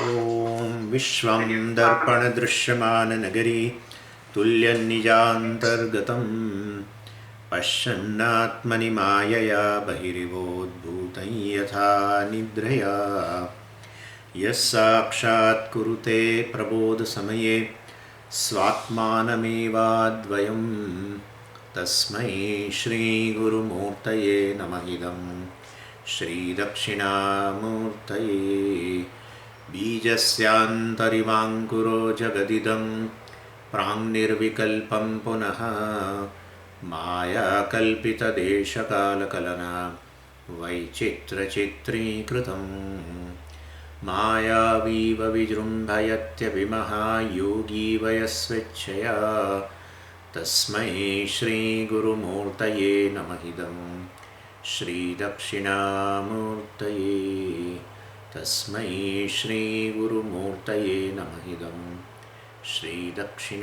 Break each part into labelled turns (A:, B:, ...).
A: ॐ विश्वं दर्पणदृश्यमाननगरी तुल्यन्निजान्तर्गतं पश्यन्नात्मनि मायया बहिरिवोद्भूतं यथा निद्रया यः साक्षात् कुरुते प्रबोधसमये स्वात्मानमेवाद्वयं तस्मै श्रीगुरुमूर्तये नमः इदं श्रीदक्षिणामूर्तये बीजस्यान्तरिवाङ्कुरो जगदिदं प्राङ्निर्विकल्पं पुनः मायाकल्पितदेशकालकलना वैचित्रचित्रीकृतं मायावीव विजृम्भयत्यभिमः योगी वयस्वेच्छया तस्मै श्रीगुरुमूर्तये नमः इदं श्रीदक्षिणामूर्तये तस्मै श्रीगुरुमूर्तये नमः इदं श्रीदक्षिणामूर्तये।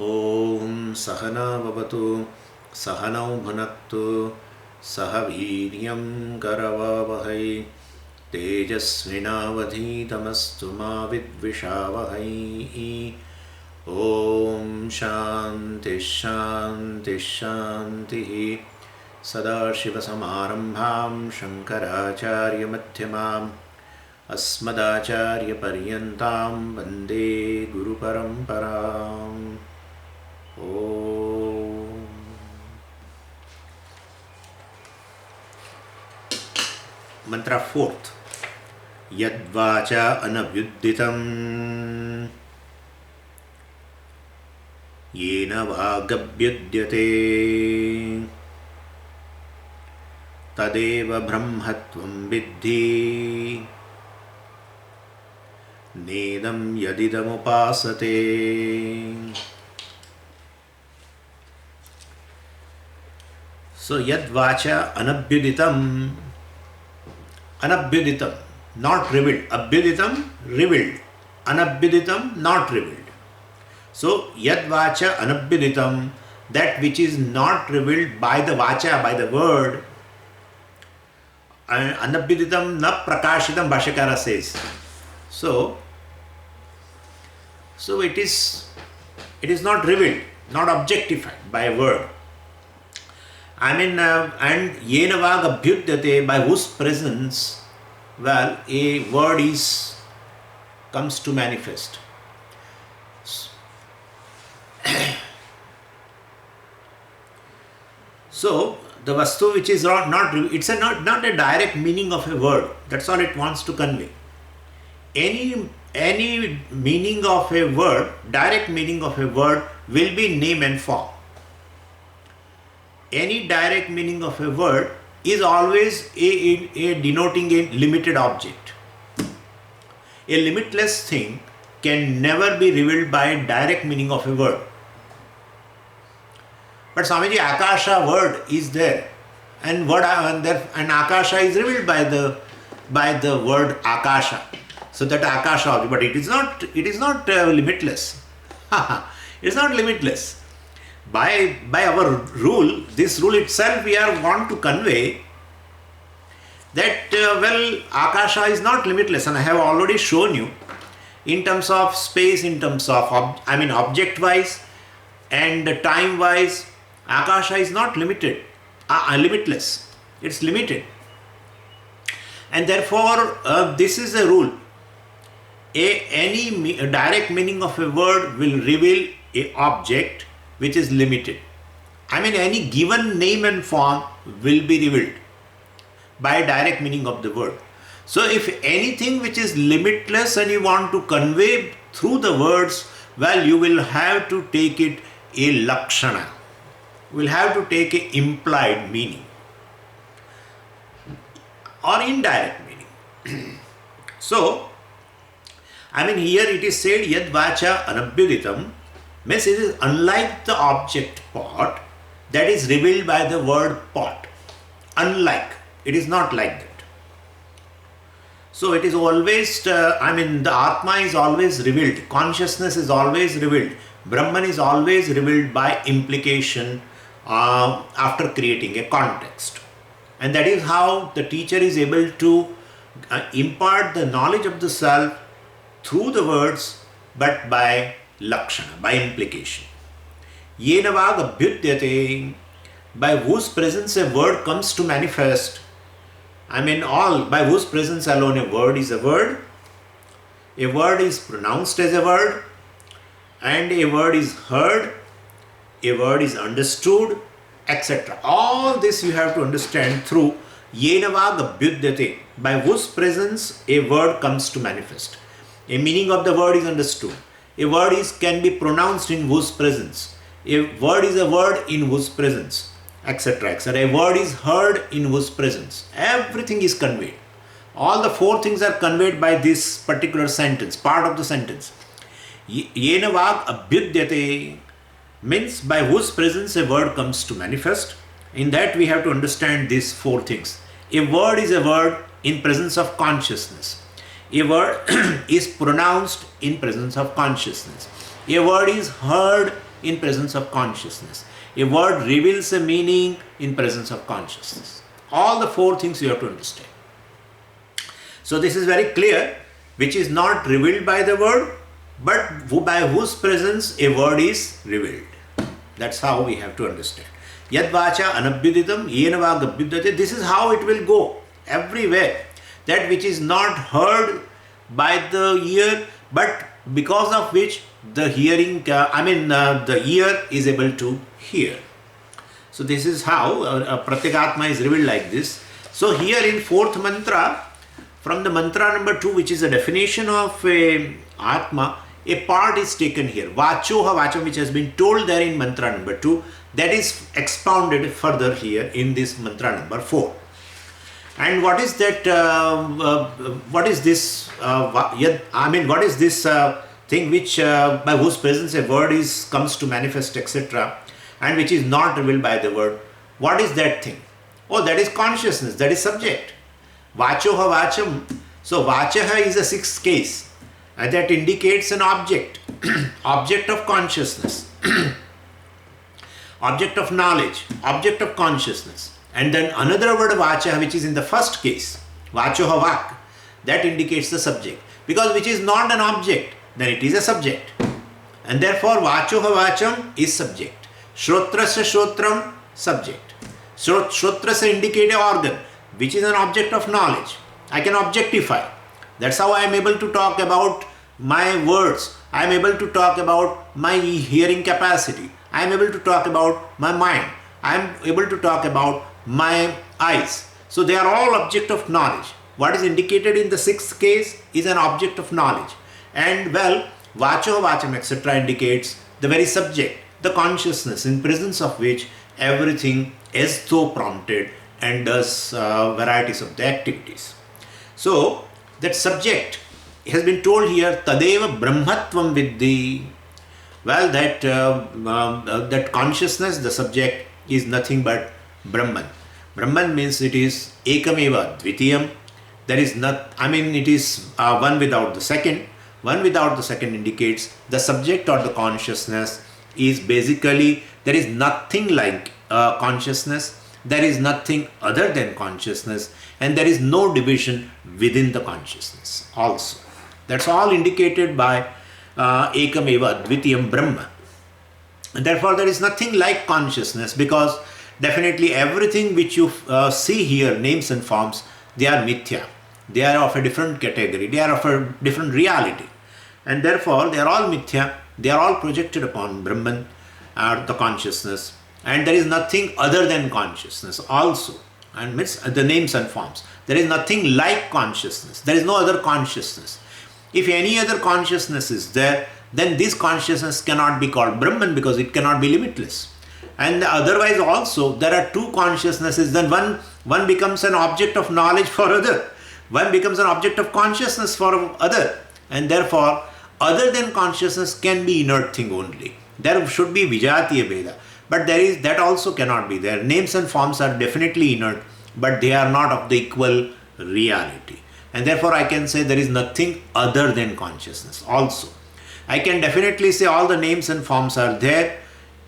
A: ॐ सहना भवतु सहनौ भुनक्तु सह वीर्यं करवावहै तेजस्विनावधीतमस्तु मा विद्विषावहै। ॐ शान्तिः शान्तिः शान्तिः। सदाशिवसमारम्भां शङ्कराचार्यमध्यमाम् अस्मदाचार्यपर्यन्तां वन्दे गुरुपरम्पराम्। ॐ मंत्र फोर्थ। यद्वाचा अनभ्युदितं येन वागभ्युद्यते तदेव ब्रह्मत्वं विद्धि नेदं यदिदमुपासते। So yadvacha anabhyuditam, anabhyuditam, not revealed. Abhyuditam, revealed. Anabhyuditam, not revealed. So yadvacha anabhyuditam, that which is not revealed by the vacha, by the word. Anabhyuditam na prakashitam, Bhashyakara says. So it is not revealed, not objectified by a word. And yena vag abhyudyate, by whose presence, well, a word comes to manifest. So the vastu which is not it's not a direct meaning of a word. That's all it wants to convey. Any meaning of a word, direct meaning of a word, will be name and form. Any direct meaning of a word is always a denoting a limited object. A limitless thing can never be revealed by direct meaning of a word. But Swamiji, Akasha word is there, and Akasha is revealed by the word Akasha. So that Akasha object, but it is not limitless. It is not limitless. By our rule, this rule itself, we want to convey that Akasha is not limitless, and I have already shown you in terms of space, in terms of object wise and time wise. Akasha is not limited, limitless. It's limited, and therefore this is a rule. Any direct meaning of a word will reveal a object which is limited. Any given name and form will be revealed by direct meaning of the word. So if anything which is limitless and you want to convey through the words, well, you will have to take it a lakshana. You will have to take a implied meaning or indirect meaning. So here it is said yad vacha anabhyuditam, means it is unlike the object pot that is revealed by the word pot. Unlike, it is not like that. So it is always, the Atma is always revealed, consciousness is always revealed, Brahman is always revealed by implication after creating a context. And that is how the teacher is able to impart the knowledge of the self through the words, but by lakshana, by implication. Yena vag abhyudyate, by whose presence a word comes to manifest. By whose presence alone a word is a word. A word is pronounced as a word, and a word is heard, a word is understood, etc. All this you have to understand through yena vag abhyudyate, by whose presence a word comes to manifest. A meaning of the word is understood. A word can be pronounced in whose presence. A word is a word in whose presence, etc. etc. A word is heard in whose presence. Everything is conveyed. All the four things are conveyed by this particular sentence, part of the sentence. Yena vag abhyudyate means by whose presence a word comes to manifest. In that we have to understand these four things. A word is a word in presence of consciousness. A word is pronounced in presence of consciousness. A word is heard in presence of consciousness. A word reveals a meaning in presence of consciousness. All the four things you have to understand. So this is very clear, which is not revealed by the word, but by whose presence a word is revealed. That's how we have to understand. Yad vacha anabhyuditam yena vag abhyudate. This is how it will go everywhere. That which is not heard by the ear, but because of which the hearing, the ear is able to hear. So this is how Pratyekatma is revealed like this. So here in fourth mantra, from the mantra number 2, which is a definition of Atma, a part is taken here. Vachoha vacham, which has been told there in mantra number 2, that is expounded further here in this mantra number 4. And what is that? What is this? What is this thing which by whose presence a word comes to manifest, etc., and which is not revealed by the word? What is that thing? Oh, that is consciousness. That is subject. Vachoha vacham. So vachaha is a sixth case, and that indicates an object, object of consciousness, object of knowledge, object of consciousness. And then another word vachaha, which is in the first case, vachoha vak, that indicates the subject. Because which is not an object, then it is a subject. And therefore vachoha vacham is subject. Shrotrasya shrotram, subject. Shrotrasya indicate an organ, which is an object of knowledge. I can objectify. That's how I am able to talk about my words. I am able to talk about my hearing capacity. I am able to talk about my mind. I am able to talk about my eyes. So they are all object of knowledge. What is indicated in the sixth case is an object of knowledge. And vacho, vacham, etc. indicates the very subject, the consciousness in presence of which everything is so prompted and does varieties of the activities. So that subject has been told here, tadeva brahmatvam viddhi. Well, that consciousness, the subject, is nothing but Brahman. Brahman means it is ekameva dvitiyam. There is not, it is one without the second. One without the second indicates the subject or the consciousness is basically, there is nothing like consciousness, there is nothing other than consciousness, and there is no division within the consciousness also. That's all indicated by ekameva dvitiyam Brahma. And therefore there is nothing like consciousness, because definitely everything which you see here, names and forms, they are mithya. They are of a different category. They are of a different reality. And therefore they are all mithya. They are all projected upon Brahman, or the consciousness. And there is nothing other than consciousness also. And the names and forms. There is nothing like consciousness. There is no other consciousness. If any other consciousness is there, then this consciousness cannot be called Brahman, because it cannot be limitless. And otherwise also there are two consciousnesses, then one becomes an object of knowledge for other, one becomes an object of consciousness for other, and therefore other than consciousness can be inert thing only. There should be vijatiya veda, but that also cannot be there. Names and forms are definitely inert, but they are not of the equal reality, and therefore I can say there is nothing other than consciousness also. I can definitely say all the names and forms are there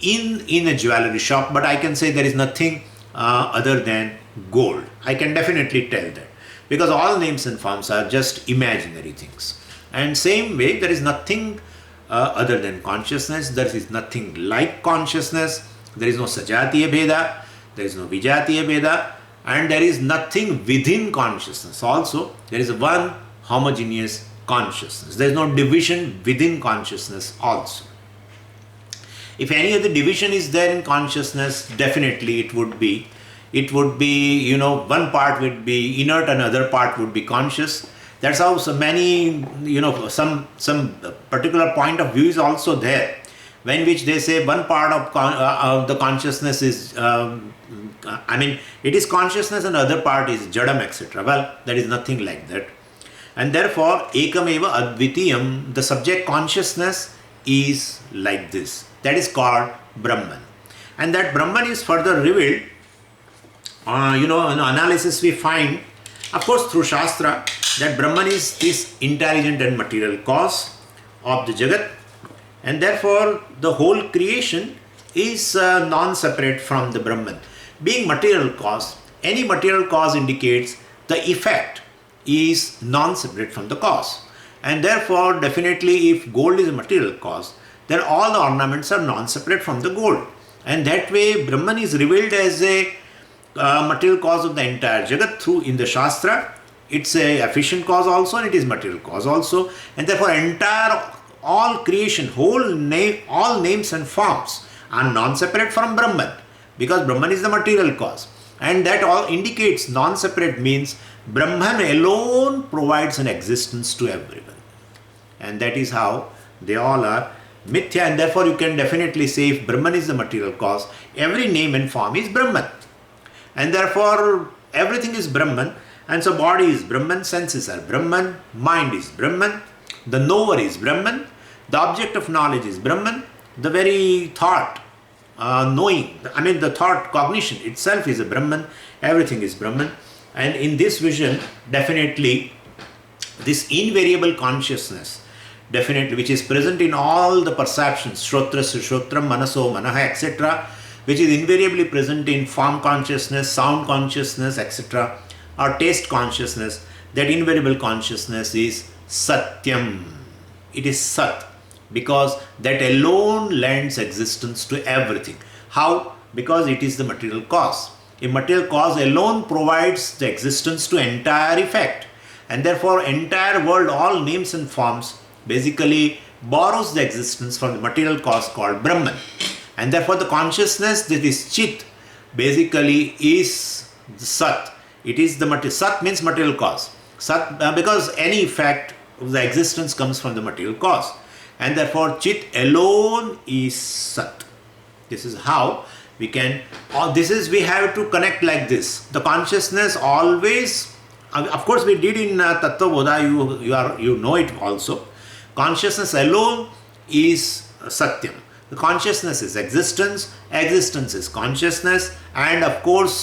A: in a jewelry shop, but I can say there is nothing other than gold. I can definitely tell that, because all names and forms are just imaginary things. And same way, there is nothing other than consciousness. There is nothing like consciousness. There is no sajatiya bheda, there is no vijatiya bheda, and there is nothing within consciousness also. There is one homogeneous consciousness. There is no division within consciousness also. If any other division is there in consciousness, definitely it would be, one part would be inert, another part would be conscious. That's how so many, some particular point of view is also there, when which they say one part of the consciousness is, it is consciousness and other part is jadam, etc. Well, there is nothing like that. And therefore, ekameva advitiyam, the subject consciousness is like this. That is called Brahman. And that Brahman is further revealed, in analysis we find, of course through Shastra, that Brahman is this intelligent and material cause of the Jagat, and therefore the whole creation is non-separate from the Brahman. Being material cause, any material cause indicates the effect is non-separate from the cause. And therefore, definitely if gold is a material cause, then all the ornaments are non-separate from the gold. And that way, Brahman is revealed as a material cause of the entire Jagat through in the Shastra. It's a efficient cause also, and it is material cause also. And therefore, all creation, all names and forms are non-separate from Brahman, because Brahman is the material cause. And that all indicates non-separate means Brahman alone provides an existence to everyone. And that is how they all are mithya, and therefore you can definitely say if Brahman is the material cause, every name and form is Brahman. And therefore everything is Brahman, and so body is Brahman, senses are Brahman, mind is Brahman, the knower is Brahman, the object of knowledge is Brahman, the very thought, the thought cognition itself is a Brahman, everything is Brahman. And in this vision, definitely this invariable consciousness, definitely, which is present in all the perceptions, shrotrasya shrotram, manaso manaha, etc., which is invariably present in form consciousness, sound consciousness, etc., or taste consciousness, that invariable consciousness is satyam. It is sat, because that alone lends existence to everything. How? Because it is the material cause. A material cause alone provides the existence to entire effect, and therefore entire world, all names and forms, basically borrows the existence from the material cause called Brahman. And therefore the consciousness, that is Chit, basically is Sat. It is the Sat means material cause. Sat, because any effect of the existence comes from the material cause. And therefore Chit alone is Sat. This is how we can, we have to connect like this. The consciousness always, of course we did in Tattva Bodha, you know it also. Consciousness alone is Satyam. The consciousness is existence, existence is consciousness, and of course,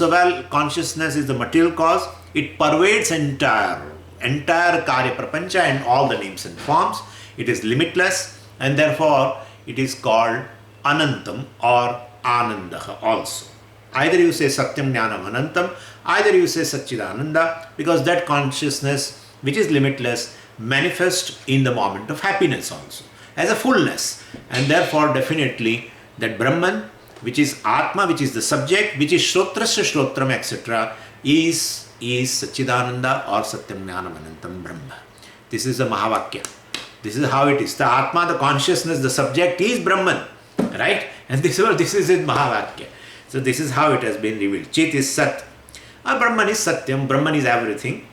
A: consciousness is the material cause. It pervades entire Karya Prapancha and all the names and forms. It is limitless, and therefore it is called Anantam or Anandaha also. Either you say Satyam Jnanam Anantam, either you say Satchidananda, because that consciousness, which is limitless, manifests in the moment of happiness also, as a fullness. And therefore definitely that Brahman, which is Atma, which is the subject, which is Shrotrasya Shrotram, etc., is Satchidananda or Satyam Jnanam Anantam Brahma. This is the Mahavakya. This is how it is. The Atma, the consciousness, the subject is Brahman, right? And this is in Mahavakya. So this is how it has been revealed. Chit is Sat. Brahman is Satyam. Brahman is everything.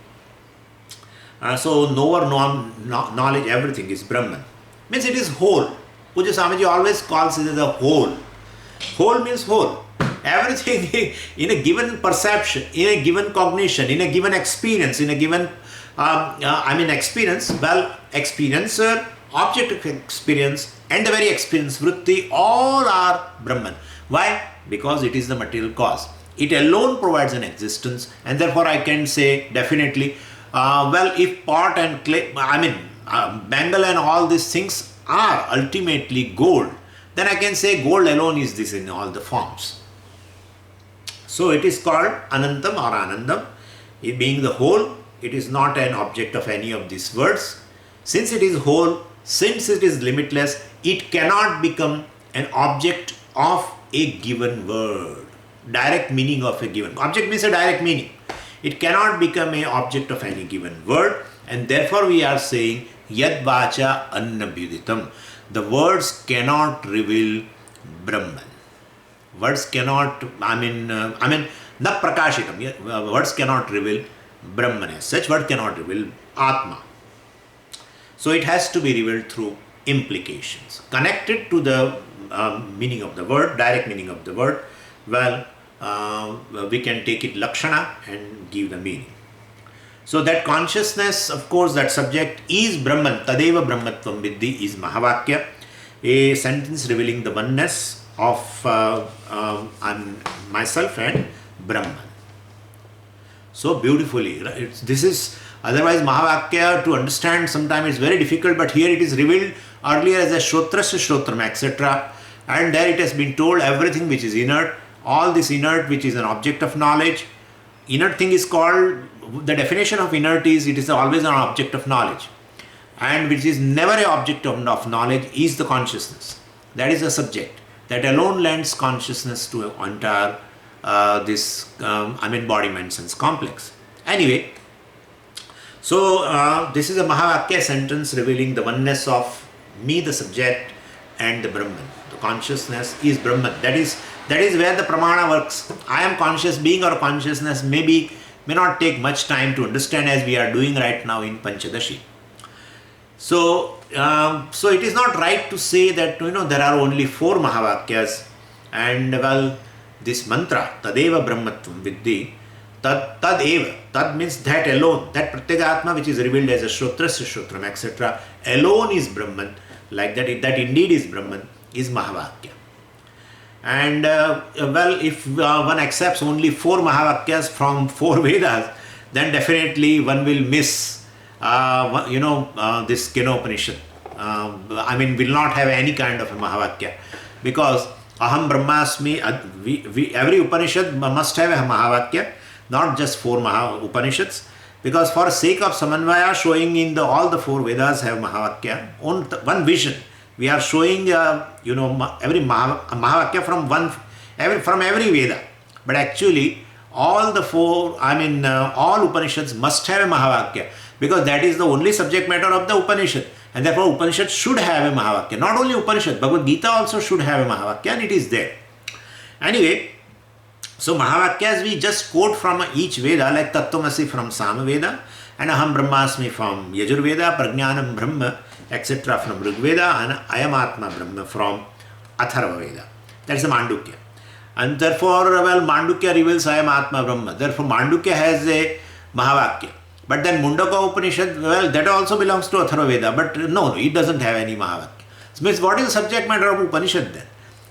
A: So knower, knowledge, everything is Brahman. Means it is whole. Puja Swamiji always calls it as a whole. Whole means whole. Everything in a given perception, in a given cognition, in a given experience, in a given, experiencer, object of experience, and the very experience, vritti, all are Brahman. Why? Because it is the material cause. It alone provides an existence, and therefore I can say definitely, if pot and clay, Bengal and all these things are ultimately gold, then I can say gold alone is this in all the forms. So it is called Anantam or Anandam. It being the whole, it is not an object of any of these words. Since it is whole, since it is limitless, it cannot become an object of a given word. Direct meaning of a given object means a direct meaning. It cannot become an object of any given word, and therefore we are saying Yad Vacha Annabhyuditam. The words cannot reveal Brahman. Words cannot, na prakashitam. Words cannot reveal Brahman as such. Word cannot reveal Atma. So it has to be revealed through implications connected to the meaning of the word, direct meaning of the word. Well, we can take it lakshana and give the meaning. So that consciousness, of course, that subject is Brahman. Tadeva Brahmatvam Viddhi is Mahavakya, a sentence revealing the oneness of myself and Brahman. So beautifully. This is, otherwise Mahavakya to understand sometimes is very difficult, but here it is revealed earlier as a Shrotrasya Shrotram, etc. And there it has been told everything which is inert, all this inert which is an object of knowledge. Inert thing is called, the definition of inert is, it is always an object of knowledge. And which is never an object of knowledge is the consciousness. That is a subject. That alone lends consciousness to entire this body, mind, sense complex. Anyway, so this is a Mahavakya sentence revealing the oneness of me, the subject, and the Brahman. The consciousness is Brahman. That is where the pramana works. I am conscious being or consciousness may not take much time to understand as we are doing right now in Panchadashi. So it is not right to say that there are only 4 Mahavakyas, and well, this mantra Tadeva Brahmatvam Viddhi, Tadeva, Tad means that alone, that Pratyagatma which is revealed as a Shrotrasya Shrotram, etc. alone is Brahman, like that indeed is Brahman, is Mahavakya. And well, if one accepts only 4 Mahavakyas from 4 Vedas, then definitely one will miss this Kenopanisad. Will not have any kind of a Mahavakya, because Aham Brahmasmi, every Upanishad must have a Mahavakya, not just 4 Upanishads, because for sake of Samanvaya, showing in all the 4 Vedas have Mahavakya, one vision. We are showing every Mahavakya from every Veda, but actually all the 4, all Upanishads must have a Mahavakya, because that is the only subject matter of the Upanishad, and therefore Upanishad should have a Mahavakya. Not only Upanishad, Bhagavad Gita also should have a Mahavakya, and it is there. Anyway, so Mahavakyas we just quote from each Veda, like Tattvamasi from Sama Veda, and Aham Brahmasmi from Yajur Veda, Prajnanam Brahma, etc. from Rig Veda, and Ayam Atma Brahma from Atharva Veda. That is the Mandukya. And therefore, well, Mandukya reveals Ayam Atma Brahma. Therefore, Mandukya has a Mahavakya. But then Mundaka Upanishad, well, that also belongs to Atharva Veda, but no, it doesn't have any Mahavakya. So means what is the subject matter of Upanishad then?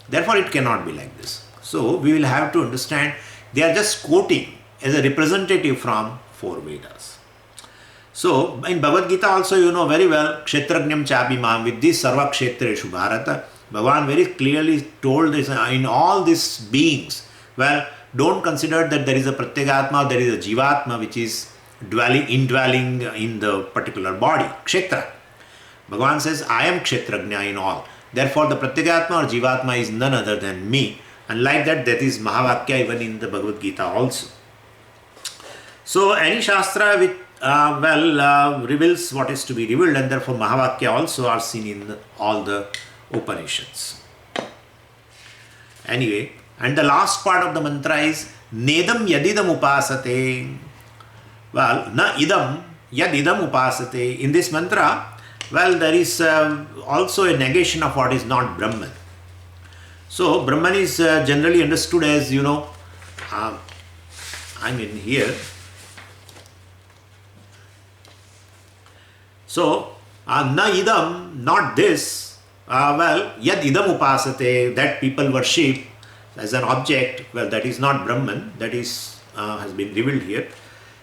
A: Therefore, it cannot be like this. So, we will have to understand, they are just quoting as a representative from 4 Vedas. So, in Bhagavad Gita also you know very well, Kshetrajnam chapi mam viddhi sarva kshetreshu bharata. Bhagavan very clearly told this in all these beings. Well, don't consider that there is a Pratyagatma, there is a Jivatma which is indwelling in the particular body, Kshetra. Bhagavan says, I am Kshetrajna in all. Therefore, the Pratyagatma or Jivatma is none other than me. And like that is Mahavakya even in the Bhagavad Gita also. So, any Shastra which reveals what is to be revealed, and therefore Mahavakya also are seen in all the Upanishads. Anyway, and the last part of the mantra is Nedam Yadidam Upasate. Well, Na Idam Yadidam Upasate. In this mantra, well, there is also a negation of what is not Brahman. So, Brahman is generally understood as, here. So, na idam, not this, yad idam upasate, that people worship as an object, well, that is not Brahman, that is has been revealed here.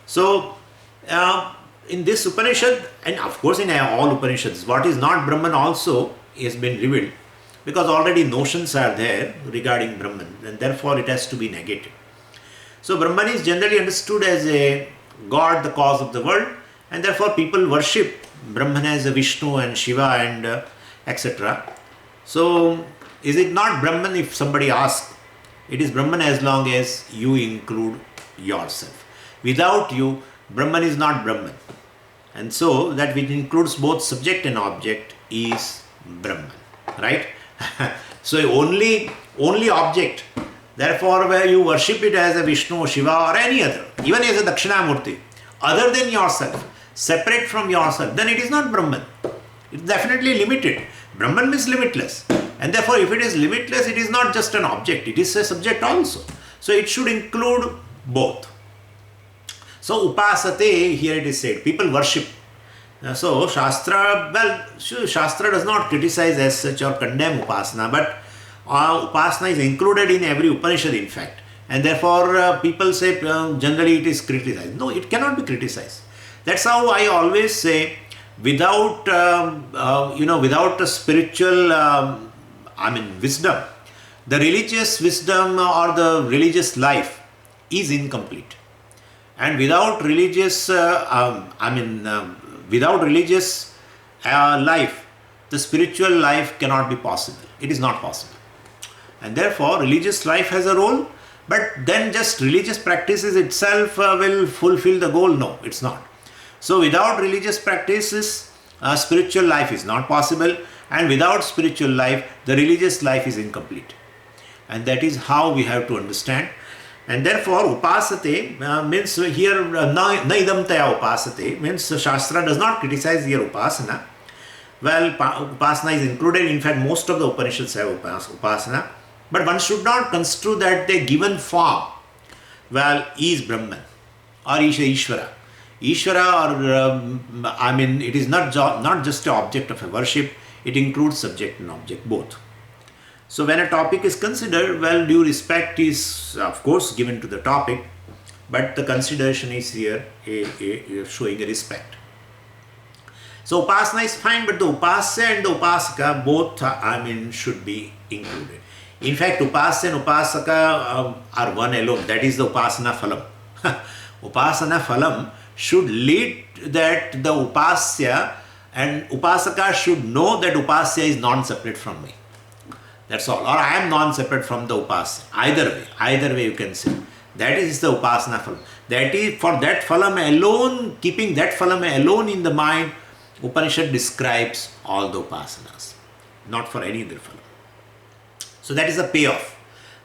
A: So, in this Upanishad, and of course in all Upanishads, what is not Brahman also has been revealed, because already notions are there regarding Brahman, and therefore it has to be negated. So Brahman is generally understood as a God, the cause of the world, and therefore people worship Brahman as a Vishnu and Shiva and etc. So is it not Brahman if somebody asks? It is Brahman as long as you include yourself. Without you, Brahman is not Brahman. And so that which includes both subject and object is Brahman, right? So only object. Therefore, where you worship it as a Vishnu, Shiva or any other, even as a Dakshinamurti, other than yourself, separate from yourself, then it is not Brahman. It is definitely limited. Brahman means limitless. And therefore, if it is limitless, it is not just an object, it is a subject also. So it should include both. So upasate, here it is said, people worship. So Shastra does not criticize as such or condemn Upasana, but Upasana is included in every Upanishad in fact. And therefore people say generally it is criticized. No, it cannot be criticized. That's how I always say, without without a spiritual wisdom, the religious wisdom or the religious life is incomplete. And without religious life, the spiritual life cannot be possible. It is not possible. And therefore religious life has a role, but then just religious practices itself will fulfill the goal. No, it's not. So without religious practices, spiritual life is not possible, and without spiritual life, the religious life is incomplete. And that is how we have to understand. And therefore upasate means here na idam taya upasate means Shastra does not criticize here upasana. Well, upasana is included. In fact, most of the Upanishads have upasana. But one should not construe that the given form, is Brahman or Ishvara. Ishvara or, it is not just an object of a worship, it includes subject and object both. So when a topic is considered, due respect is of course given to the topic, but the consideration is here showing a respect. So upasana is fine, but the upasya and the upasaka both should be included. In fact, upasya and upasaka are one alone. That is the upasana phalam. Upasana phalam should lead that the upasya and upasaka should know that upasya is non-separate from me. That's all. Or I am non-separate from the upasya. Either way you can say. That is the upasana phalam. That is for that phalam alone, keeping that phalam alone in the mind, Upanishad describes all the upasanas, not for any other phalam. So that is the payoff.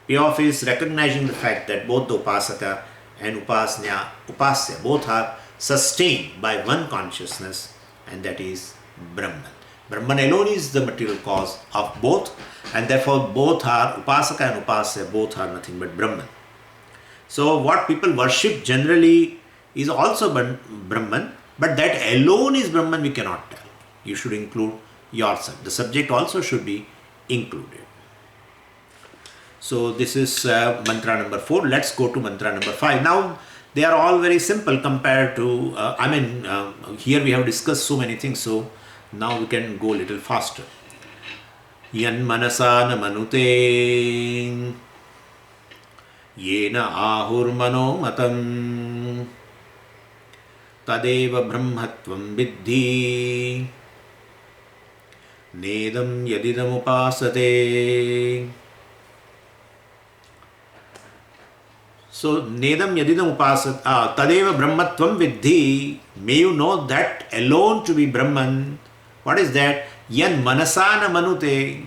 A: Payoff is recognizing the fact that both the upasaka and upasya both are sustained by one consciousness, and that is Brahman. Brahman alone is the material cause of both, and therefore both are, upasaka and upasya both are nothing but Brahman. So what people worship generally is also Brahman, but that alone is Brahman we cannot tell. You should include yourself. The subject also should be included. So this is mantra number 4. Let's go to mantra number 5. Now they are all very simple compared to, here we have discussed so many things, so now we can go a little faster. Yan manasa na manute yena ahur mano matam tadeva brahmatvam viddhi nedam yadidam upasate. So, nedam yadidam upasat, tadeva brahmatvam viddhi, may you know that alone to be Brahman. What is that? Yan manasa na manute,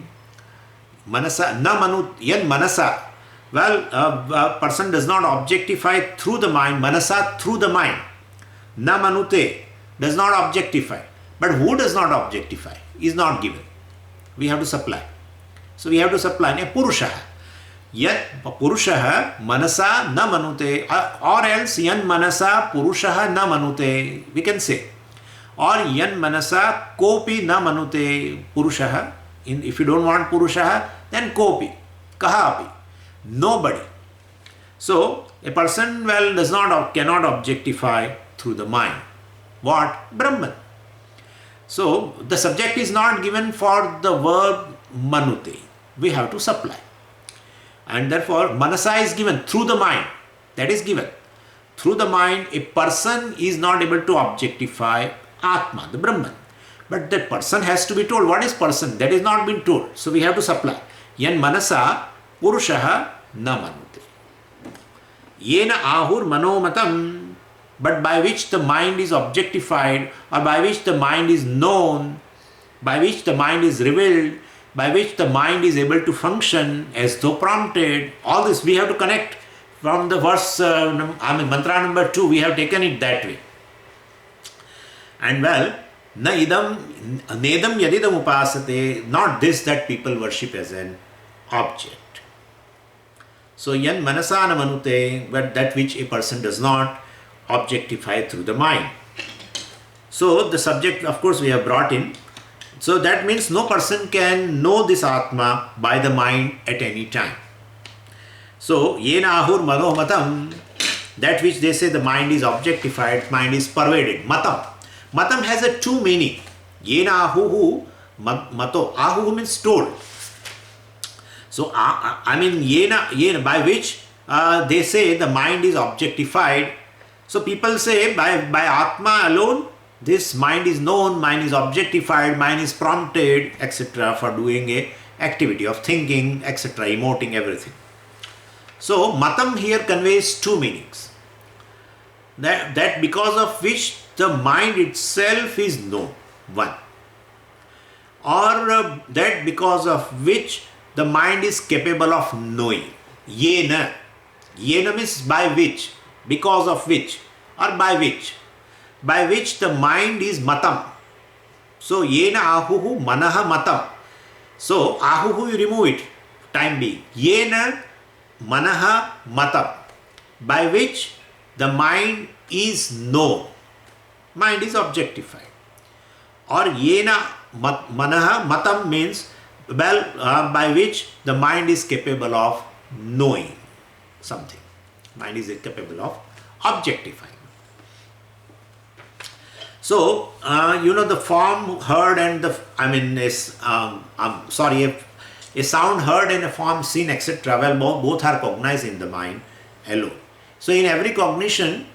A: manasa na manut, yan manasa. Well, a person does not objectify through the mind, manasa through the mind. Na manute does not objectify. But who does not objectify is not given. We have to supply. So, we have to supply a purusha. Yat purushaha manasa na manute, or else yan manasa purushaha na manute, we can say. Or yan manasa kopi na manute purushaha. If you don't want purushaha, then kopi, kahapi, nobody. So a person cannot objectify through the mind. What? Brahman. So the subject is not given for the verb manute. We have to supply. And therefore, manasa is given through the mind. That is given. Through the mind, a person is not able to objectify Atma, the Brahman. But that person has to be told. What is person? That is not been told. So we have to supply. Yan manasa purushaha na manute. Yena ahur manomatam, but by which the mind is objectified, or by which the mind is known, by which the mind is revealed, by which the mind is able to function as though prompted. All this we have to connect from the verse, mantra number 2, we have taken it that way. And well, na idam nedam yadidam upasate, not this that people worship as an object. So yan manasana manute, but that which a person does not objectify through the mind. So the subject, of course, we have brought in. So that means no person can know this Atma by the mind at any time. So yena ahur manomatam, that which they say the mind is objectified, mind is pervaded. Matam. Matam has a two meaning. Yena ahuhu mato. Ahuhu means told. So yena by which they say the mind is objectified. So people say by Atma alone, this mind is known, mind is objectified, mind is prompted, etc. for doing a activity of thinking, etc., emoting, everything. So matam here conveys two meanings. That because of which the mind itself is known, one. Or that because of which the mind is capable of knowing. Yena. Yena means by which, because of which, or by which. By which the mind is matam. So yena ahuhu manaha matam. So ahuhu you remove it, time being. Yena manaha matam. By which the mind is known. Mind is objectified. Or yena manaha matam means, well, by which the mind is capable of knowing something. Mind is capable of objectifying. So, the form heard and a sound heard and a form seen, etc. Well, both are cognized in the mind alone. So, in every cognition,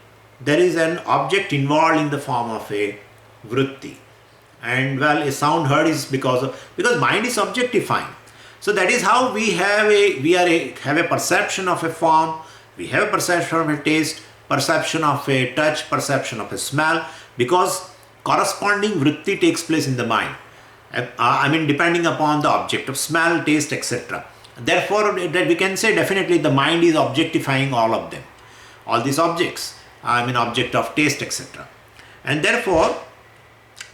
A: there is an object involved in the form of a vritti. And well, a sound heard is because mind is objectifying. So that is how we have a perception of a form, we have a perception of a taste, perception of a touch, perception of a smell, because corresponding vritti takes place in the mind. Depending upon the object of smell, taste, etc. Therefore, that we can say definitely the mind is objectifying all of them, all these objects. Object of taste, etc. And therefore,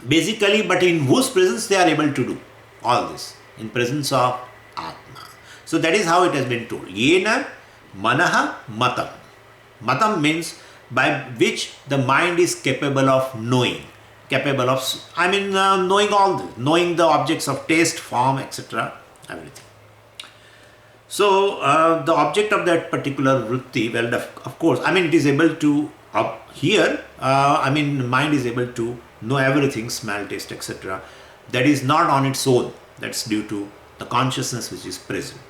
A: basically, but in whose presence they are able to do all this? In presence of Atma. So that is how it has been told. Yena manaha matam. Matam means by which the mind is capable of knowing. Capable of, knowing all this. Knowing the objects of taste, form, etc. Everything. So the object of that particular vritti, well, of course, it is able to, mind is able to know everything, smell, taste, etc. That is not on its own. That's due to the consciousness which is present.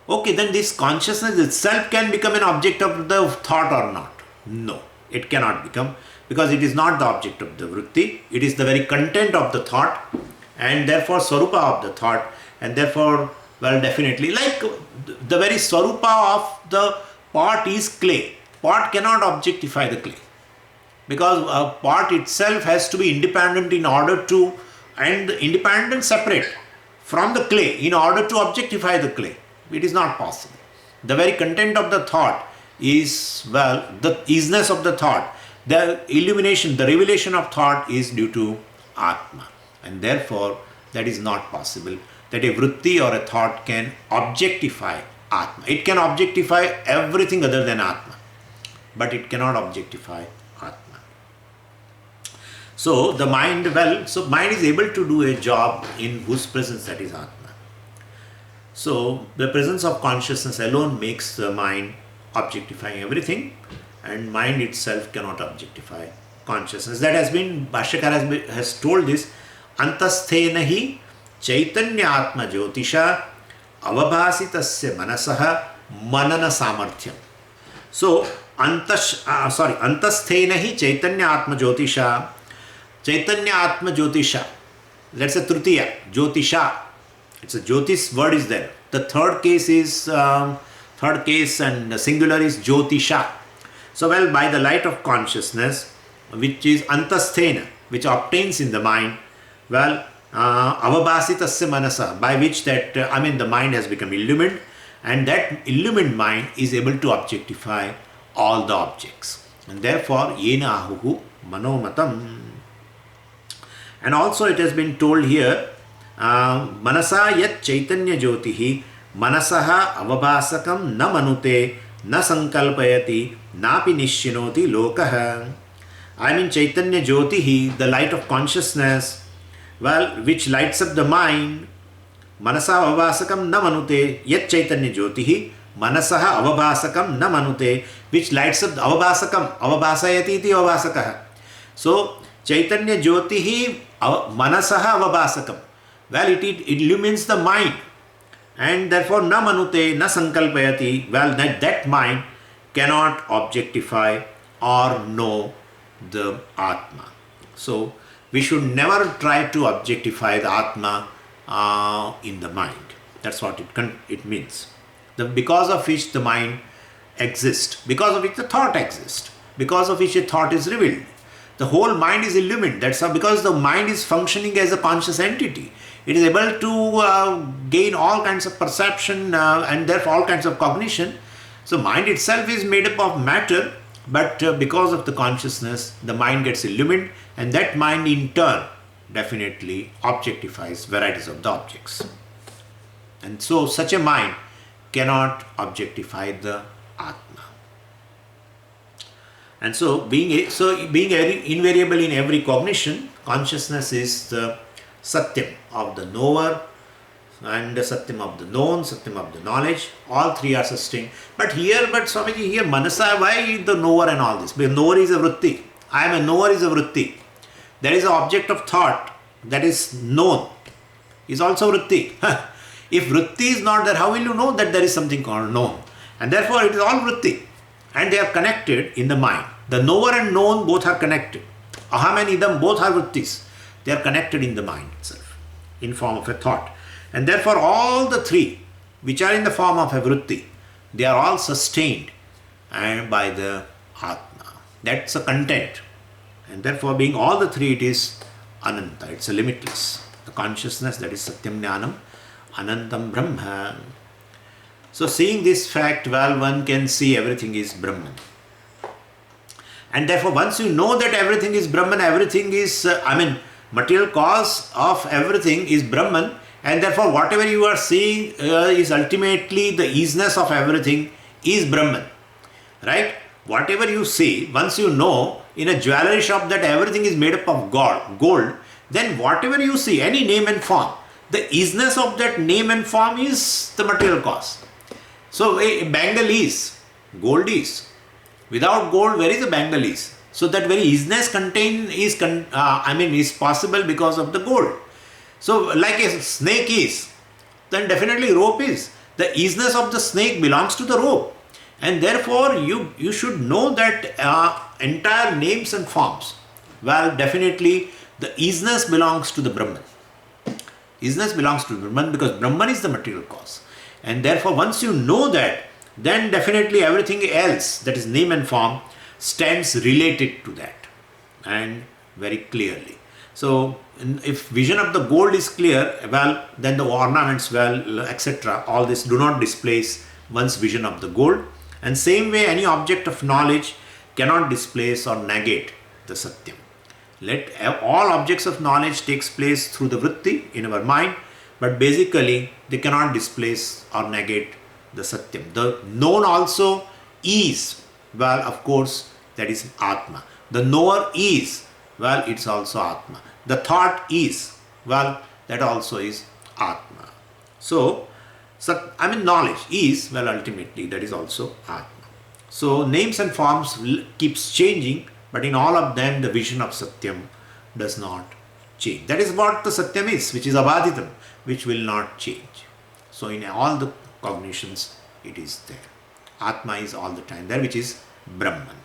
A: Okay, then this consciousness itself can become an object of the thought or not? No, it cannot become, because it is not the object of the vritti. It is the very content of the thought, and therefore swarupa of the thought, and therefore, well, definitely, like the very swarupa of the pot is clay. Pot cannot objectify the clay, because a pot itself has to be independent independent separate from the clay in order to objectify the clay. It is not possible. The very content of the thought is, well, the easiness of the thought, the illumination, the revelation of thought is due to Atma, and therefore that is not possible that a vritti or a thought can objectify Atma. It can objectify everything other than Atma, but it cannot objectify Atma. So the mind, mind is able to do a job in whose presence, that is Atma. So the presence of consciousness alone makes the mind objectifying everything, and mind itself cannot objectify consciousness. That has been, Bhashyakara has told this, antasthena hi chaitanya atma jyotisha avabhasitasya manasaha manana samarthyam. So, Antasthena hi Chaitanya Atma Jyotisha. Chaitanya Atma Jyotisha. That's a Tritiya, Jyotisha. It's a Jyotis word is there. The third case is third case and the singular is Jyotisha. So, well, by the light of consciousness, which is Antasthena, which obtains in the mind, well, Avabhasitasya Manasa, by which that, the mind has become illumined, and that illumined mind is able to objectify all the objects. And therefore, Yena Ahuhu Manomatam. And also it has been told here, Manasa Yat Chaitanya Jyotihi Manasaha Avabhasakam Na Manute Na Sankalpayati Napi Nishinoti Lokaha. Chaitanya Jyotihi, the light of consciousness, well, which lights up the mind. Manasaha Avabhasakam Na Manute Yat Chaitanya Jyotihi Manasaha Avabhasakam Na Manute, which lights up the Avabhasakam, Avabhasayati iti Avabhasakaha. So, Chaitanya Jyotihi Manasaha Avabhasakam. Well, it illumines the mind, and therefore na manute na sankalpayati. Well, that mind cannot objectify or know the Atma. So, we should never try to objectify the Atma in the mind. That's what it means. Because of which the mind exists, because of which the thought exists, because of which a thought is revealed. The whole mind is illumined. That's how, because the mind is functioning as a conscious entity. It is able to gain all kinds of perception and therefore all kinds of cognition. So mind itself is made up of matter, but because of the consciousness, the mind gets illumined, and that mind in turn definitely objectifies varieties of the objects. And so such a mind cannot objectify the Atma. And so being invariable in every cognition, consciousness is the Satyam of the knower and the Satyam of the known, Satyam of the knowledge. All three are sustained. But Swamiji, here Manasa, why the knower and all this? Because knower is a vritti. I am a knower is a vritti. There is an object of thought that is known, is also vritti. If vritti is not there, how will you know that there is something called known? And therefore it is all vritti. And they are connected in the mind. The knower and known both are connected. Aham and idam both are vrittis. They are connected in the mind itself, in form of a thought. And therefore all the three, which are in the form of a vritti, they are all sustained and by the Atma. That's a content. And therefore being all the three, it is Ananta. It's a limitless. The consciousness, that is Satyam Jnanam, Anantam Brahma. So seeing this fact, well, one can see everything is Brahman. And therefore once you know that everything is Brahman, everything is, material cause of everything is Brahman, and therefore whatever you are seeing is ultimately the easiness of everything is Brahman. Right? Whatever you see, once you know in a jewelry shop that everything is made up of gold, then whatever you see, any name and form, the easiness of that name and form is the material cause. So a bangle is, gold is. Without gold, where is a bangle is? So that very easiness is possible because of the gold. So like a snake is, then definitely rope is. The easiness of the snake belongs to the rope. And therefore you should know that entire names and forms. Well, definitely the easiness belongs to the Brahman. Easiness belongs to Brahman because Brahman is the material cause. And therefore once you know that, then definitely everything else, that is name and form, stands related to that, and very clearly. So if vision of the gold is clear, well, then the ornaments, well, etc., all this do not displace one's vision of the gold. And same way, any object of knowledge cannot displace or negate the Satyam. Let all objects of knowledge takes place through the vritti in our mind, but basically they cannot displace or negate the Satyam. The known also is, well, of course, that is Atma. The knower is, well, it's also Atma. The thought is, well, that also is Atma. So, knowledge is, well, ultimately that is also Atma. So names and forms keeps changing, but in all of them the vision of Satyam does not change. That is what the Satyam is, which is Abhaditam, which will not change. So in all the cognitions it is there. Atma is all the time there, which is Brahman.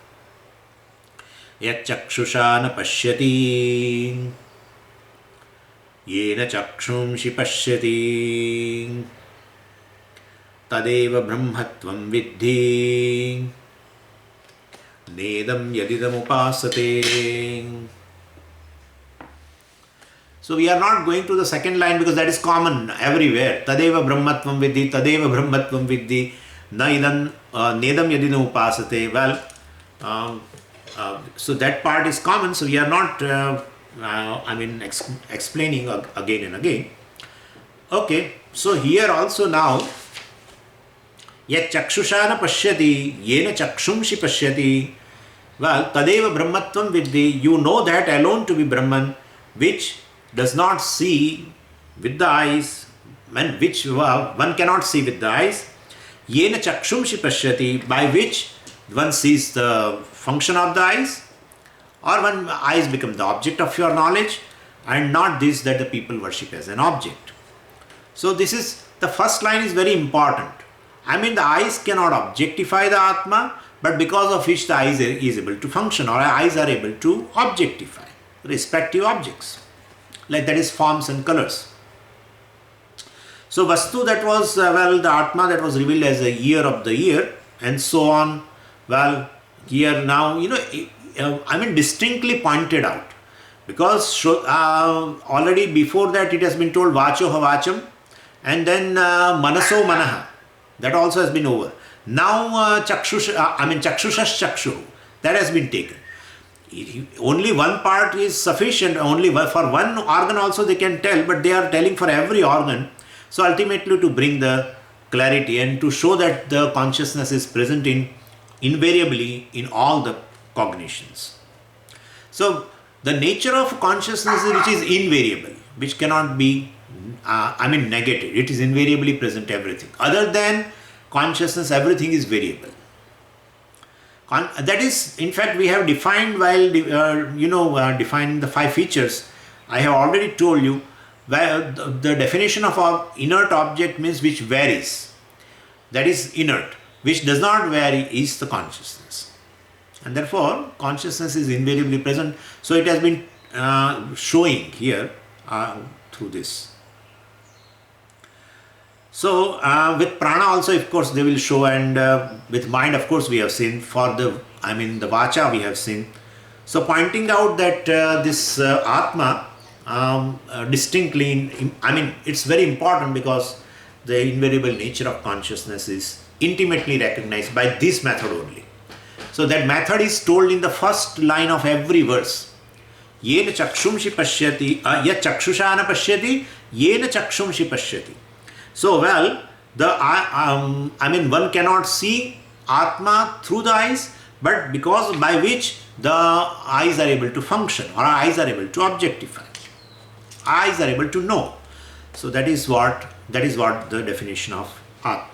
A: Yat chakshusha na pashyati yena chakshumshi pashyati tadeva brahmatvam viddhi nedam yadidam upasate. So we are not going to the second line because that is common everywhere. Tadeva brahmatvam viddhi, tadeva brahmatvam viddhi, na idam nedam yadidam upasate. Well, so that part is common, so we are not explaining again and again. Okay, so here also now, yat chakshusha pashyati yena chakshumshi pashyati. Well, tadeva brahmatvam viddhi, you know that alone to be Brahman, which does not see with the eyes, and which one cannot see with the eyes. Yena chakshumshi pashyati, by which one sees the function of the eyes, or when eyes become the object of your knowledge, and not this that the people worship as an object. So this is, the first line is very important. I mean, the eyes cannot objectify the Atma, but because of which the eyes is able to function, or eyes are able to objectify respective objects. Like that is forms and colors. So Vastu, that was, the Atma that was revealed as a year of the year, and so on. Well, here now, distinctly pointed out. Because already before that it has been told Vacho Havacham, and then Manaso Manaha. That also has been over. Now Chakshushash Chakshu, that has been taken. Only one part is sufficient, only for one organ also they can tell, but they are telling for every organ. So ultimately to bring the clarity and to show that the consciousness is present invariably in all the cognitions. So the nature of consciousness which is invariable, which cannot be negated. It is invariably present everything. Other than consciousness, everything is variable. That is, in fact, we have defined while defining the 5 features. I have already told you where the definition of an inert object means which varies. That is inert. Which does not vary is the consciousness. And therefore, consciousness is invariably present. So it has been showing here through this. So with prana also, of course, they will show, and with mind, of course, we have seen. For the vacha we have seen. So pointing out that this Atma distinctly, it's very important because the invariable nature of consciousness is intimately recognized by this method only. So that method is told in the first line of every verse. Yena chakshumshi pashyati, yat chakshushana pashyati, yena chakshumshi pashyati. So, one cannot see Atma through the eyes, but because by which the eyes are able to function, or eyes are able to objectify, eyes are able to know. So that is what the definition of Atma.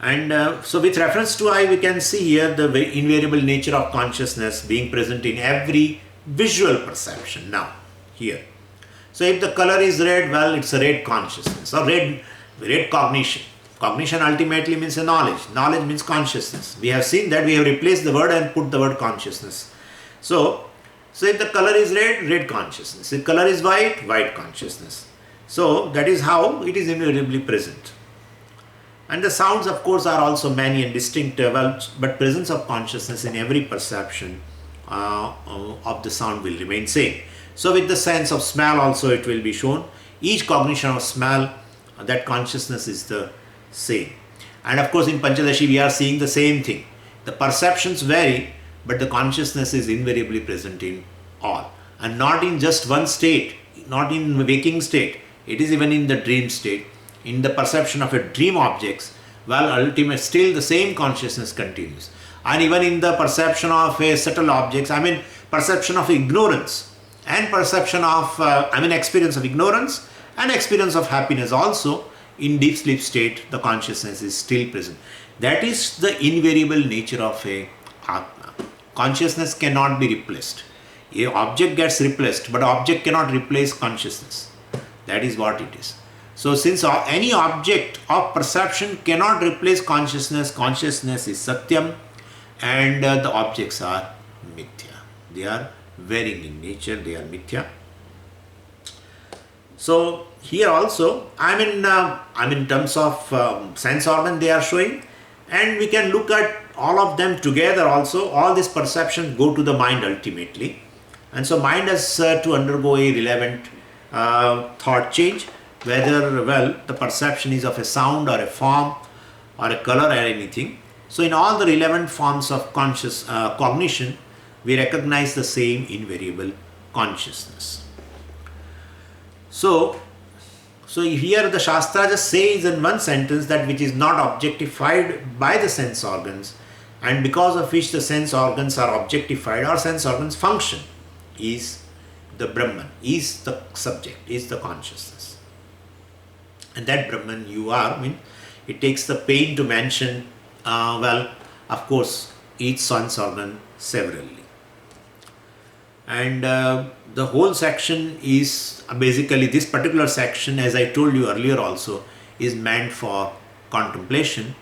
A: And so with reference to eye, we can see here the invariable nature of consciousness being present in every visual perception now, here. So if the color is red, well, it's a red consciousness, or red cognition. Cognition ultimately means a knowledge. Knowledge means consciousness. We have seen that we have replaced the word and put the word consciousness. So if the color is red, red consciousness. If color is white, white consciousness. So that is how it is invariably present. And the sounds, of course, are also many and distinct, but presence of consciousness in every perception of the sound will remain same. So with the sense of smell also it will be shown. Each cognition of smell, that consciousness is the same. And of course in Panchadashi we are seeing the same thing. The perceptions vary, but the consciousness is invariably present in all. And not in just one state, not in waking state. It is even in the dream state. In the perception of a dream objects, ultimately still the same consciousness continues. And even in the perception of a subtle objects, perception of ignorance, and perception of, experience of ignorance and experience of happiness also, in deep sleep state, the consciousness is still present. That is the invariable nature of a Atma. Consciousness cannot be replaced. A object gets replaced, but object cannot replace consciousness. That is what it is. So since any object of perception cannot replace consciousness, consciousness is Satyam, and the objects are Mithya. They are varying in nature, they are Mithya. So here also, in terms of sense organ they are showing, and we can look at all of them together also. All these perceptions go to the mind ultimately, and so mind has to undergo a relevant thought change, whether the perception is of a sound or a form or a color or anything. So in all the relevant forms of conscious cognition, we recognize the same invariable consciousness. So here the Shastra just says in one sentence that which is not objectified by the sense organs, and because of which the sense organs are objectified or sense organs function, is the Brahman, is the subject, is the consciousness. And that Brahman you are, it takes the pain to mention, of course, each sense organ severally. And the whole section is basically, this particular section, as I told you earlier also, is meant for contemplation,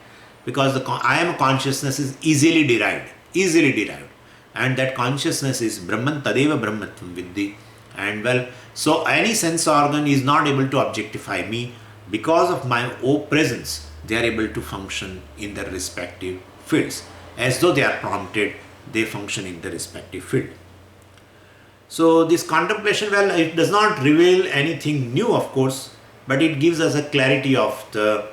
A: because the I am consciousness is easily derived, and that consciousness is Brahman, Tadeva Brahmatvam Viddhi. And so any sense organ is not able to objectify me. Because of my presence, they are able to function in their respective fields. As though they are prompted, they function in the respective field. So this contemplation, it does not reveal anything new, of course, but it gives us a clarity of the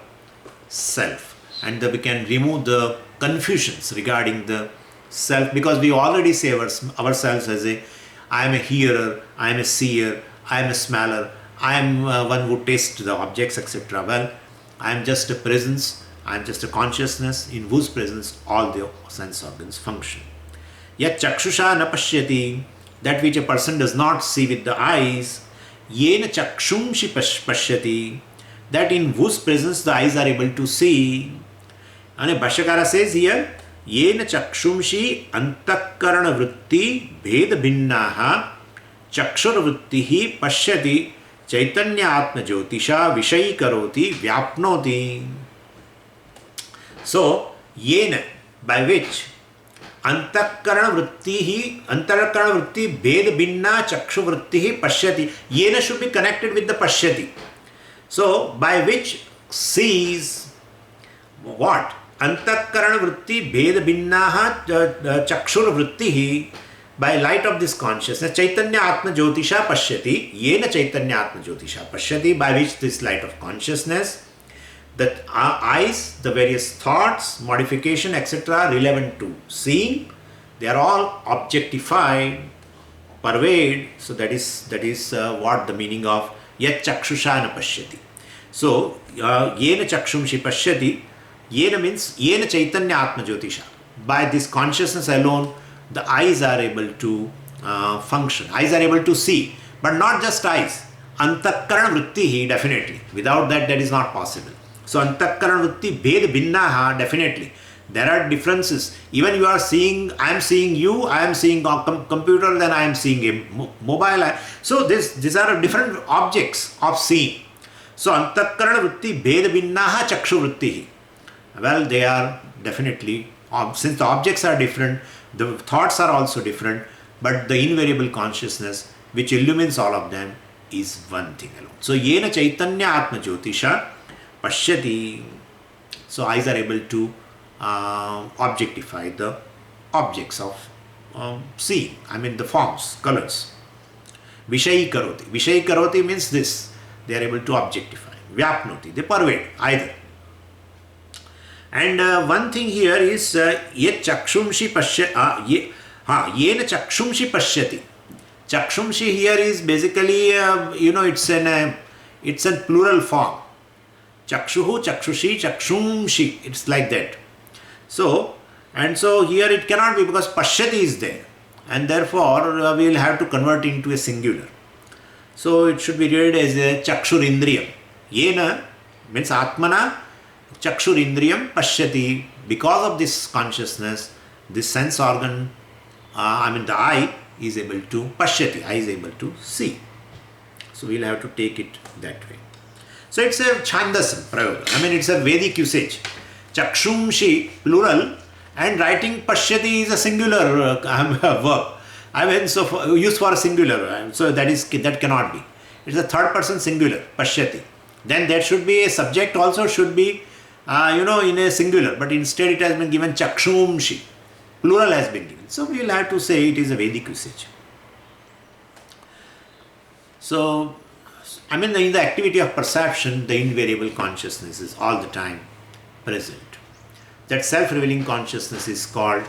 A: self, and we can remove the confusions regarding the self, because we already say ourselves as I am a hearer, I am a seer, I am a smeller, I am one who tastes the objects, etc. I am just a presence, I am just a consciousness in whose presence all the sense organs function. Yat chakshusha na pashyati, that which a person does not see with the eyes, yena chakshumshi pashyati, that in whose presence the eyes are able to see. And Bhashyakara says here, yena chakshumshi antakarana vritti bheda bhinnaha chakshur vrittihi pashyati chaitanya atma jyotisha vishayi karoti vyapnoti. So, yena, by which अंतःकरण वृत्ति भेद भिन्ना चक्षु वृत्ति पश्यति, येन should be connected with the pashyati. So by which sees what? अंतःकरण वृत्ति भेद भिन्ना चक्षुर वृत्ति, by light of this consciousness, chaitanya atma jyotisha pashyati, yena chaitanya atma jyotisha pashyati, by which this light of consciousness, the eyes, the various thoughts, modification, etc. relevant to seeing, they are all objectified, pervade. So that is what the meaning of yat chakshusha na pashyati. So yena chakshumshi pashyati, yena means yena chaitanya atma jyotisha. By this consciousness alone, the eyes are able to function. Eyes are able to see, but not just eyes. Antakarana vritti, definitely. Without that, that is not possible. So antakarana vritti bhed bhinnaha, definitely. There are differences. Even you are seeing, I am seeing you, I am seeing a computer, then I am seeing a mobile. So these are different objects of seeing. So antakarana vritti bhed bhinnaha chakshu vritti. Well, they are definitely, since the objects are different, the thoughts are also different, but the invariable consciousness which illumines all of them is one thing alone. So yena chaitanya atma jyotisha pashyati. So eyes are able to objectify the objects of seeing, the forms, colors. Vishayi karoti. Vishayi karoti means this, they are able to objectify. Vyapnoti, they pervade either. And one thing here is yet chakshumshi pashyati, yena chakshumshi pashyati. Chakshumshi here is basically, it's a plural form. Chakshuhu, chakshushi, chakshumshi, it's like that. So here it cannot be, because pashyati is there, and therefore we will have to convert into a singular. So it should be read as a chakshurindriyam. Yena means atmana, chakshurindriyam pashyati. Because of this consciousness, this sense organ, the eye is able to pashyati, eye is able to see. So we'll have to take it that way. So it's a Chandas Prayoga. I mean, it's a Vedic usage. Chakshumshi, plural, and writing Pashyati is a singular verb. I mean, so used for a singular. So that cannot be. It's a third person singular, Pashyati. Then there should be a subject also should be, in a singular. But instead it has been given Chakshumshi. Plural has been given. So we will have to say it is a Vedic usage. So, I mean, in the activity of perception, the invariable consciousness is all the time present. That self-revealing consciousness is called,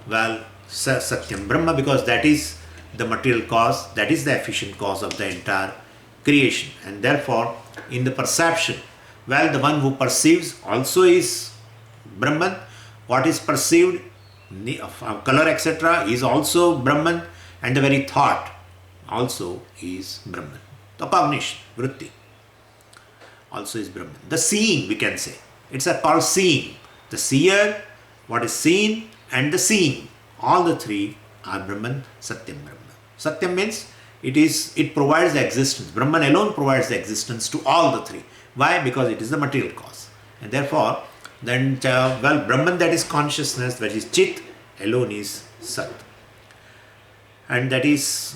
A: Satyam Brahma, because that is the material cause, that is the efficient cause of the entire creation. And therefore, in the perception, the one who perceives also is Brahman. What is perceived, color, etc., is also Brahman, and the very thought also is Brahman. The cognition, vritti, also is Brahman. The seeing, we can say, it's called seeing. The seer, what is seen, and the seeing, all the three are Brahman, Satyam Brahma. Satyam means it provides the existence. Brahman alone provides the existence to all the three. Why? Because it is the material cause. And therefore, then, Brahman, that is consciousness, that is Chit, alone is Sat. And that is,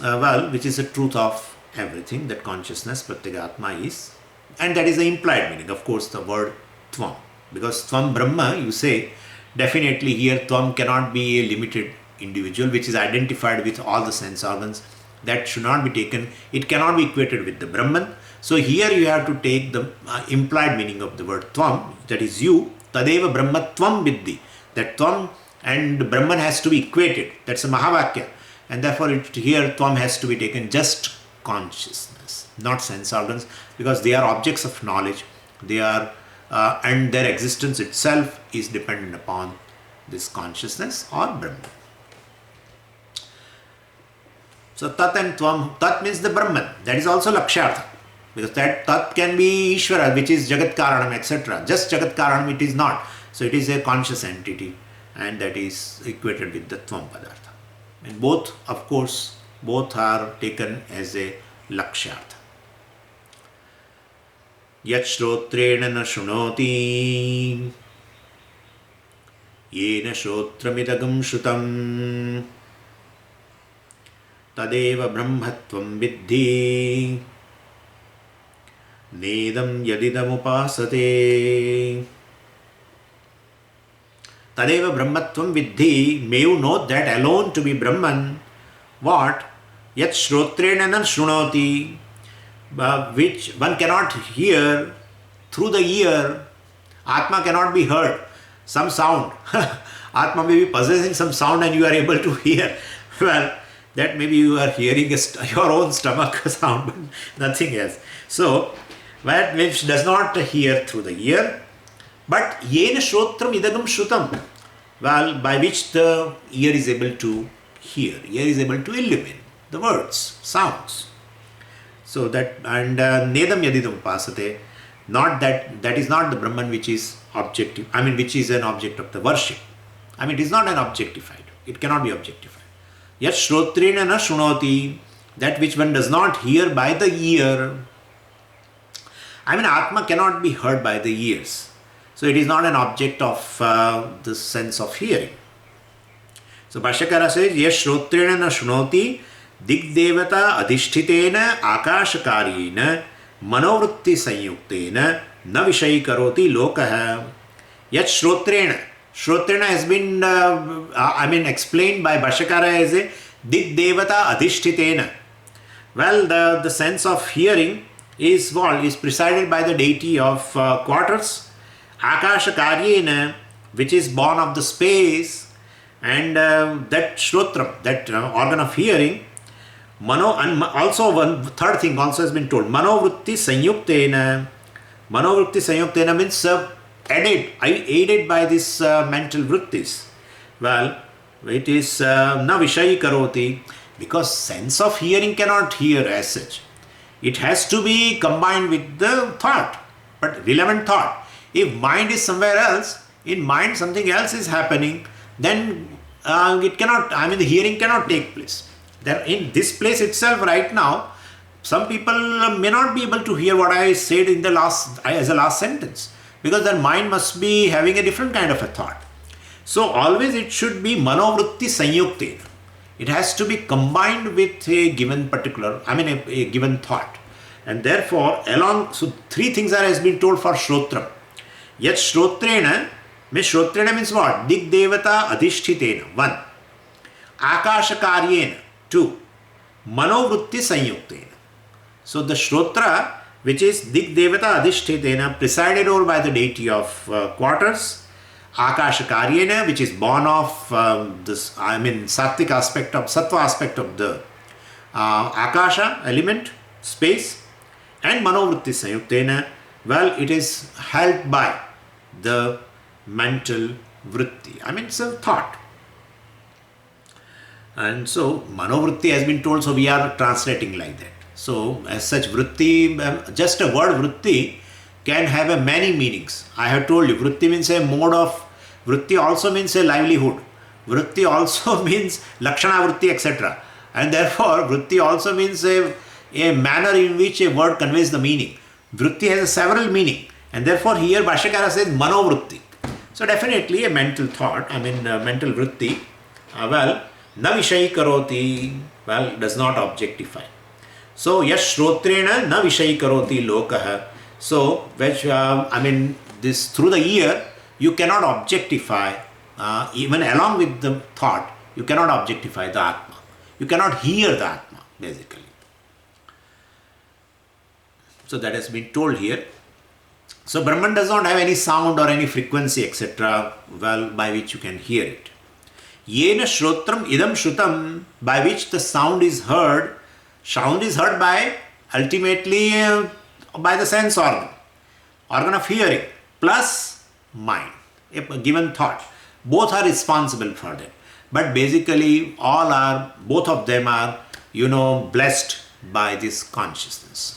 A: which is the truth of everything, that consciousness, Pratyagatma is. And that is the implied meaning, of course, the word Tvam. Because Tvam Brahma, you say, definitely here Tvam cannot be a limited individual which is identified with all the sense organs. That should not be taken. It cannot be equated with the Brahman. So here you have to take the implied meaning of the word Tvam, that is you. Tadeva Brahma Tvam Viddhi. That Tvam and Brahman has to be equated. That's a Mahavakya. And therefore here Tvam has to be taken just consciousness, not sense organs, because they are objects of knowledge. They are and their existence itself is dependent upon this consciousness or Brahman. So Tat and Tvam, Tat means the Brahman, that is also Lakshartha, because that Tat can be Ishvara, which is Jagat Karanam, etc. Just Jagat Karanam it is not. So it is a conscious entity, and that is equated with the Tvam Padartha. And both, of course, both are taken as a Lakshartha. Yat shrotrena na shunoti yena shotramidagam shrutam tadeva brahmatvam viddhi nedam yadidam upasate. Tadeva brahmatvam viddhi, may you know that alone to be Brahman. What? Yat shrotrena na shunoti, which one cannot hear through the ear. Atma cannot be heard. Some sound. Atma may be possessing some sound and you are able to hear. Well, that maybe you are hearing your own stomach sound, but nothing else. So, that which does not hear through the ear, but yena shrotram idagam shrutam, by which the ear is able to hear, ear is able to illumine the words, sounds. So that, and nedam yadidam upasate, not that is not the Brahman which is objective, which is an object of the worship. It is not an objectified, it cannot be objectified. Yat shrotrena na shunoti, that which one does not hear by the ear. Atma cannot be heard by the ears. So it is not an object of the sense of hearing. So Bhashyakara says, Yash shrotrena na shunoti Digdevata adhisthitena akashakaryena manovritti sanyuktena na vishayi karoti lokaha. Yat shrotrena. Shrotrena has been explained by Bhashyakara as a Digdevata adhisthitena. Well, the sense of hearing is presided by the deity of quarters. Akashakaryena, which is born of the space, and that shrotram, that organ of hearing, and also one third thing also has been told. Manovritti sanyuktena. Manovritti sanyuktena means aided by this mental vrittis. Well, it is na vishayi karoti, because sense of hearing cannot hear as such. It has to be combined with the thought, but relevant thought. If mind is somewhere else, in mind something else is happening, then it cannot, the hearing cannot take place. There in this place itself right now, some people may not be able to hear what I said in the last sentence, because their mind must be having a different kind of a thought. So always it should be manovritti sanyuktena. It has to be combined with a given a given thought. And therefore, so three things has been told for Shrotram. Yet Shrotrena means what? Dig Devata Adhishtitena, 1. Akasha Karyena, 2. Manovritti Sanyuktena. So the Shrotra, which is Dig Devata Adhishtitena, presided over by the deity of quarters. Akasha Karyena, which is born of sattvic aspect of, sattva aspect of the Akasha element, space. And Manovritti Sanyuktena, well, it is held by the mental vritti. It's a thought. And so Manovritti has been told, so we are translating like that. So as such, vritti, just a word vritti can have many meanings. I have told you, vritti means a mode of, vritti also means a livelihood. Vritti also means lakshana vritti, etc. And therefore, vritti also means a manner in which a word conveys the meaning. Vritti has several meaning, and therefore here Bhashyakara says manovritti. So definitely a mental thought, mental vritti, na vishayi karoti, does not objectify. So yash shrotrena na vishayi karoti lokaha. So which this through the ear you cannot objectify, even along with the thought, you cannot objectify the Atma. You cannot hear the Atma, basically. So that has been told here. So Brahman does not have any sound or any frequency, etc., by which you can hear it. Yena shrotram idam shrutam, by which the sound is heard. Sound is heard by, ultimately, by the sense organ of hearing, plus mind, a given thought. Both are responsible for that. But basically, both of them are, blessed by this consciousness.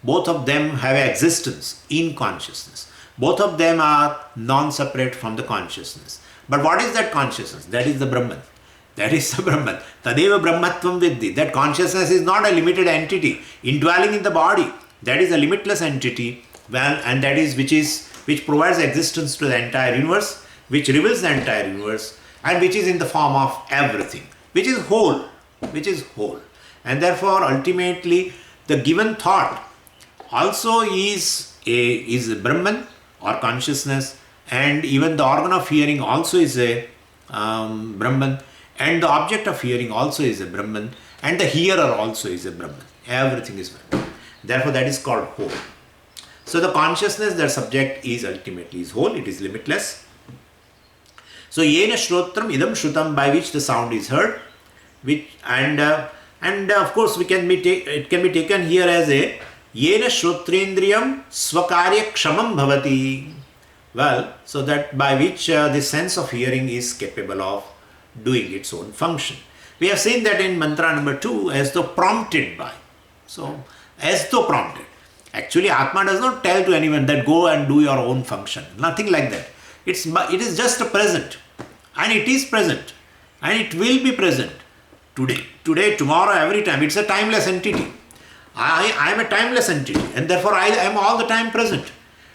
A: Both of them have existence in consciousness. Both of them are non-separate from the consciousness. But what is that consciousness? That is the Brahman. That is the Brahman. Tadeva Brahmatvam Viddhi. That consciousness is not a limited entity indwelling in the body. That is a limitless entity, and that is which provides existence to the entire universe, which reveals the entire universe, and which is in the form of everything, which is whole. And therefore, ultimately, the given thought also is a Brahman or consciousness, and even the organ of hearing also is a Brahman, and the object of hearing also is a Brahman, and the hearer also is a Brahman. Everything is Brahman. Therefore, that is called whole. So the consciousness, that subject is ultimately is whole, it is limitless. So yena shrotram idam shrutam, by which the sound is heard, and of course it can be taken here as a yena shrotrendriyam swakarya kshamam bhavati. So that by which the sense of hearing is capable of doing its own function. We have seen that in mantra number 2, as though prompted by. So, as though prompted. Actually, Atma does not tell to anyone that go and do your own function. Nothing like that. It is just a present. And it is present. And it will be present. Today, tomorrow, every time. It's a timeless entity. I am a timeless entity. And therefore, I am all the time present.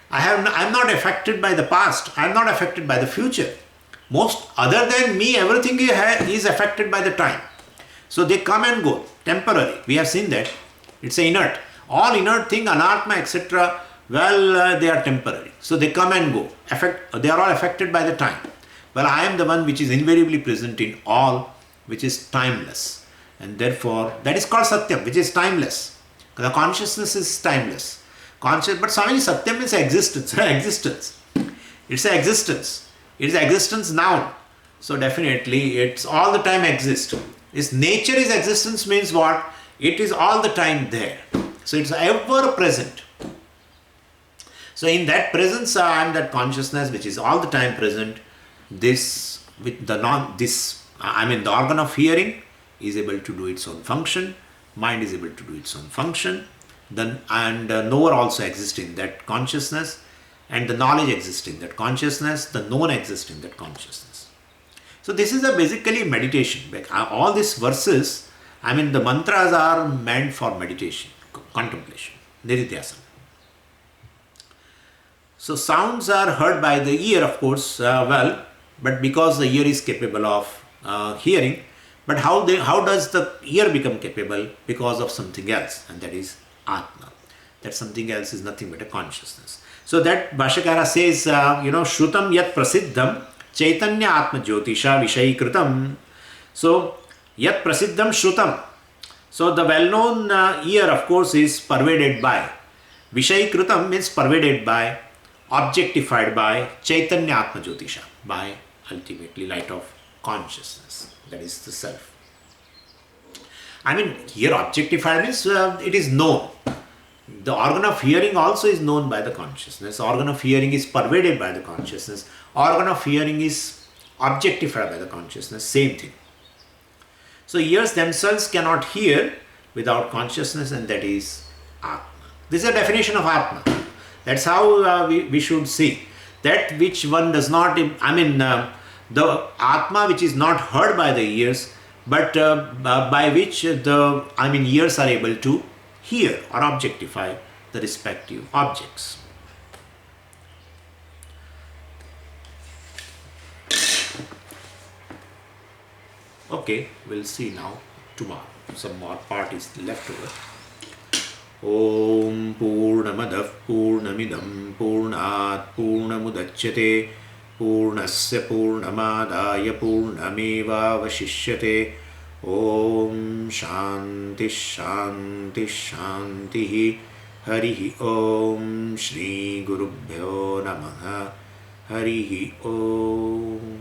A: I am not affected by the past. I am not affected by the future. Most other than me, everything is affected by the time. So they come and go, temporary. We have seen that. It's inert. All inert thing, anatma, etc., they are temporary. So they come and go. They are all affected by the time. I am the one which is invariably present in all, which is timeless. And therefore, that is called Satyam, which is timeless. The consciousness is timeless. But Swamiji, Satyam means existence. It's an existence. It is existence now. So definitely, it's all the time exist. Its nature is existence means what? It is all the time there. So it's ever present. So in that presence, I am that consciousness which is all the time present. The organ of hearing is able to do its own function. Mind is able to do its own function. And knower also exists in that consciousness. And the knowledge exists in that consciousness. The known exists in that consciousness. So this is basically meditation. All these verses, the mantras are meant for meditation. contemplation, nididhyasana. So sounds are heard by the ear, of course, but because the ear is capable of hearing, but how does the ear become capable? Because of something else, and that is Atma. That something else is nothing but a consciousness. So that Bhashyakara says, Shrutam yat prasiddham Chaitanya Atma Jyotisha Vishayikritam. So, yat prasiddham Shrutam. So, the well-known ear, of course, is pervaded by. Vishayikritam means pervaded by, objectified by Chaitanya Atma Jyotisha, by ultimately light of consciousness, that is the self. I mean, here objectified means it is known. The organ of hearing also is known by the consciousness. Organ of hearing is pervaded by the consciousness. Organ of hearing is objectified by the consciousness. Same thing. So ears themselves cannot hear without consciousness, and that is Atma. This is a definition of Atma. That's how we should see. That which one does not, the Atma which is not heard by the ears, but by which the ears are able to hear or objectify the respective objects. Okay, we'll see now tomorrow. Some more part is left over. Om Purnamadav Purnamidam Purnat Purnamudachyate Purnasya Purnamadaya Purnameva Vashishyate. Om Shanti Shanti Shanti. Harihi Om Shri Gurubhyo Namaha. Harihi Om.